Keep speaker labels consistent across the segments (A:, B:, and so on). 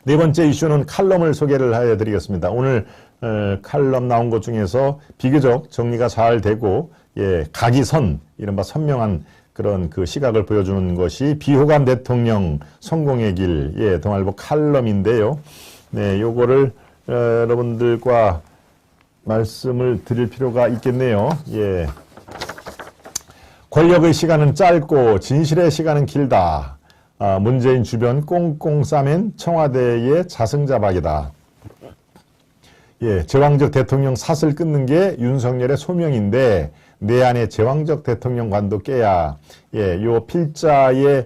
A: 네 번째 이슈는 칼럼을 소개를 해드리겠습니다. 오늘 칼럼 나온 것 중에서 비교적 정리가 잘 되고 각이선, 이른바 선명한 그런 그 시각을 보여주는 것이 비호감 대통령 성공의 길, 동아일보 칼럼인데요. 네, 요거를 여러분들과 말씀을 드릴 필요가 있겠네요. 권력의 시간은 짧고 진실의 시간은 길다. 문재인 주변 꽁꽁 싸맨 청와대의 자승자박이다. 제왕적 대통령 사슬 끊는 게 윤석열의 소명인데 내 안에 제왕적 대통령 관도 깨야. 요 필자의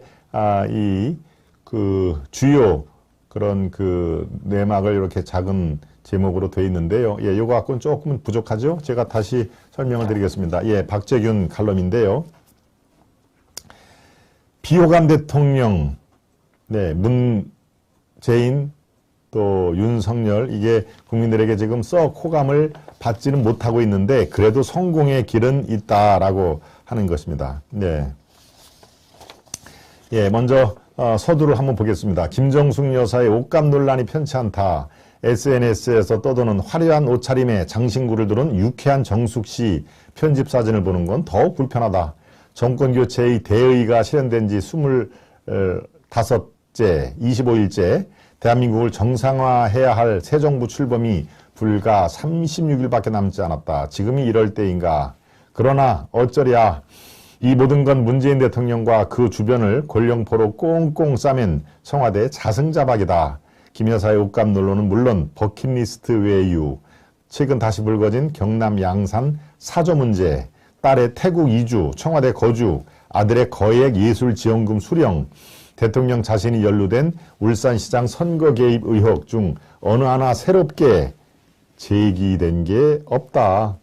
A: 주요 그런 그 내막을 이렇게 작은 제목으로 되어 있는데요. 요거 갖고는 조금은 부족하죠. 제가 다시 설명을 드리겠습니다. 박재균 칼럼인데요. 비호감 대통령, 문재인 또 윤석열, 이게 국민들에게 지금 썩 호감을 받지는 못하고 있는데 그래도 성공의 길은 있다라고 하는 것입니다. 먼저 서두를 한번 보겠습니다. 김정숙 여사의 옷감 논란이 편치 않다. SNS에서 떠도는 화려한 옷차림에 장신구를 두른 유쾌한 정숙 씨 편집 사진을 보는 건 더욱 불편하다. 정권교체의 대의가 실현된 지 25째, 25일째 대한민국을 정상화해야 할 새 정부 출범이 불과 36일밖에 남지 않았다. 지금이 이럴 때인가. 그러나 어쩌랴. 이 모든 건 문재인 대통령과 그 주변을 권력포로 꽁꽁 싸맨 청와대 자승자박이다. 김 여사의 옷감 논란은 물론 버킷리스트 외유, 최근 다시 불거진 경남 양산 사저 문제, 딸의 태국 이주, 청와대 거주, 아들의 거액 예술지원금 수령, 대통령 자신이 연루된 울산시장 선거 개입 의혹 중 어느 하나 새롭게 제기된 게 없다.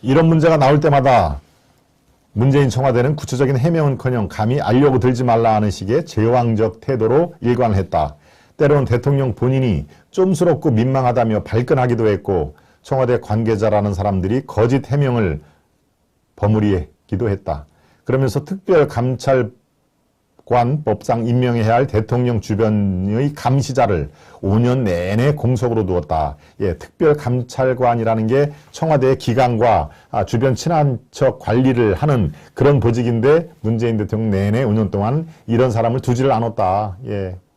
A: 이런 문제가 나올 때마다 문재인 청와대는 구체적인 해명은커녕 감히 알려고 들지 말라 하는 식의 제왕적 태도로 일관을 했다. 때로는 대통령 본인이 쫌스럽고 민망하다며 발끈하기도 했고 청와대 관계자라는 사람들이 거짓 해명을 버무리기도 했다. 그러면서 특별감찰관 법상 임명해야 할 대통령 주변의 감시자를 5년 내내 공석으로 두었다. 특별감찰관이라는 게 청와대의 기강과 주변 친한척 관리를 하는 그런 보직인데 문재인 대통령 내내 5년 동안 이런 사람을 두지를 않았다.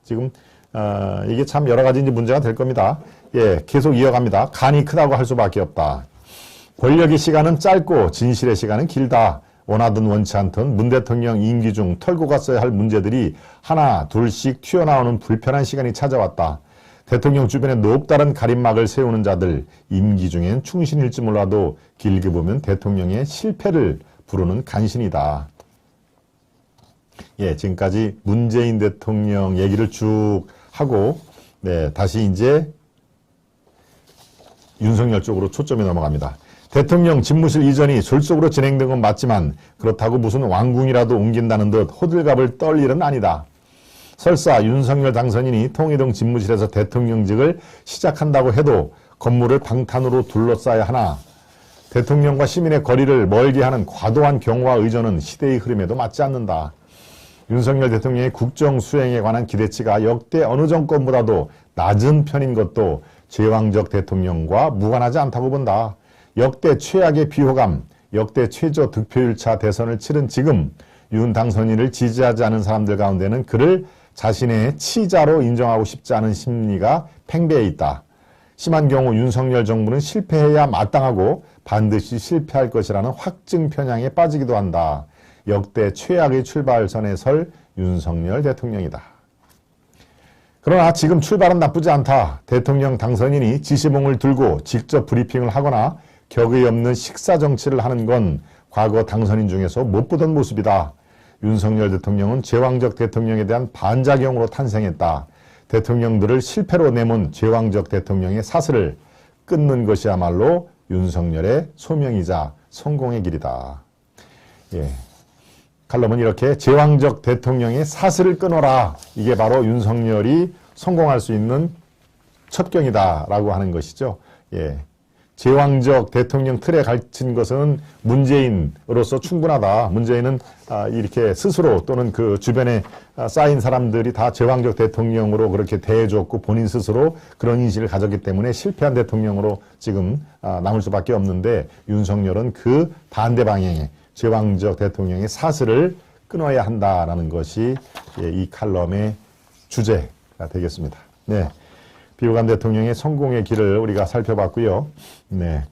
A: 지금 이게 참 여러 가지 이제 문제가 될 겁니다. 계속 이어갑니다. 간이 크다고 할 수밖에 없다. 권력의 시간은 짧고 진실의 시간은 길다. 원하든 원치 않든 문 대통령 임기 중 털고 갔어야 할 문제들이 하나 둘씩 튀어나오는 불편한 시간이 찾아왔다. 대통령 주변에 높다른 가림막을 세우는 자들, 임기 중엔 충신일지 몰라도 길게 보면 대통령의 실패를 부르는 간신이다. 지금까지 문재인 대통령 얘기를 쭉 하고 다시 이제 윤석열 쪽으로 초점이 넘어갑니다. 대통령 집무실 이전이 졸속으로 진행된 건 맞지만 그렇다고 무슨 왕궁이라도 옮긴다는 듯 호들갑을 떨 일은 아니다. 설사 윤석열 당선인이 통일동 집무실에서 대통령직을 시작한다고 해도 건물을 방탄으로 둘러싸야 하나 대통령과 시민의 거리를 멀게 하는 과도한 경호와 의존은 시대의 흐름에도 맞지 않는다. 윤석열 대통령의 국정 수행에 관한 기대치가 역대 어느 정권보다도 낮은 편인 것도 제왕적 대통령과 무관하지 않다고 본다. 역대 최악의 비호감, 역대 최저 득표율차 대선을 치른 지금 윤 당선인을 지지하지 않은 사람들 가운데는 그를 자신의 치자로 인정하고 싶지 않은 심리가 팽배해 있다. 심한 경우 윤석열 정부는 실패해야 마땅하고 반드시 실패할 것이라는 확증 편향에 빠지기도 한다. 역대 최악의 출발선에 설 윤석열 대통령이다. 그러나 지금 출발은 나쁘지 않다. 대통령 당선인이 지시봉을 들고 직접 브리핑을 하거나 격의 없는 식사 정치를 하는 건 과거 당선인 중에서 못 보던 모습이다. 윤석열 대통령은 제왕적 대통령에 대한 반작용으로 탄생했다. 대통령들을 실패로 내몬 제왕적 대통령의 사슬을 끊는 것이야말로 윤석열의 소명이자 성공의 길이다. 칼럼은 이렇게 제왕적 대통령의 사슬을 끊어라. 이게 바로 윤석열이 성공할 수 있는 첩경이다라고 하는 것이죠. 제왕적 대통령 틀에 갇힌 것은 문재인으로서 충분하다. 문재인은 이렇게 스스로 또는 그 주변에 쌓인 사람들이 다 제왕적 대통령으로 그렇게 대해줬고 본인 스스로 그런 인식을 가졌기 때문에 실패한 대통령으로 지금 남을 수밖에 없는데, 윤석열은 그 반대 방향의 제왕적 대통령의 사슬을 끊어야 한다라는 것이 이 칼럼의 주제가 되겠습니다. 네. 비호감 대통령의 성공의 길을 우리가 살펴봤고요. 네.